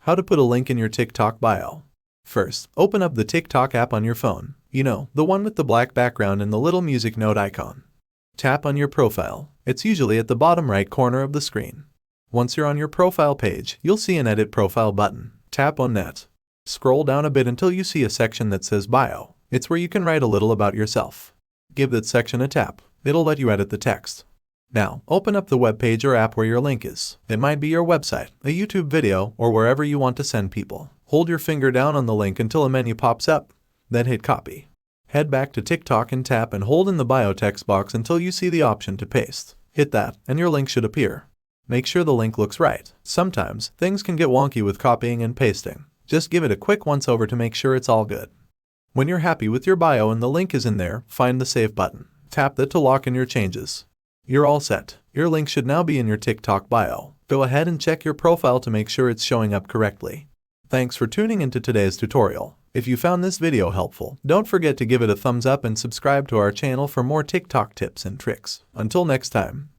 How to put a link in your TikTok bio. First, open up the TikTok app on your phone. You know, the one with the black background and the little music note icon. Tap on your profile. It's usually at the bottom right corner of the screen. Once you're on your profile page, you'll see an Edit Profile button. Tap on that. Scroll down a bit until you see a section that says Bio. It's where you can write a little about yourself. Give that section a tap. It'll let you edit the text. Now, open up the web page or app where your link is. It might be your website, a YouTube video, or wherever you want to send people. Hold your finger down on the link until a menu pops up. Then hit Copy. Head back to TikTok and tap and hold in the bio text box until you see the option to paste. Hit that, and your link should appear. Make sure the link looks right. Sometimes, things can get wonky with copying and pasting. Just give it a quick once over to make sure it's all good. When you're happy with your bio and the link is in there, find the Save button. Tap that to lock in your changes. You're all set. Your link should now be in your TikTok bio. Go ahead and check your profile to make sure it's showing up correctly. Thanks for tuning into today's tutorial. If you found this video helpful, don't forget to give it a thumbs up and subscribe to our channel for more TikTok tips and tricks. Until next time.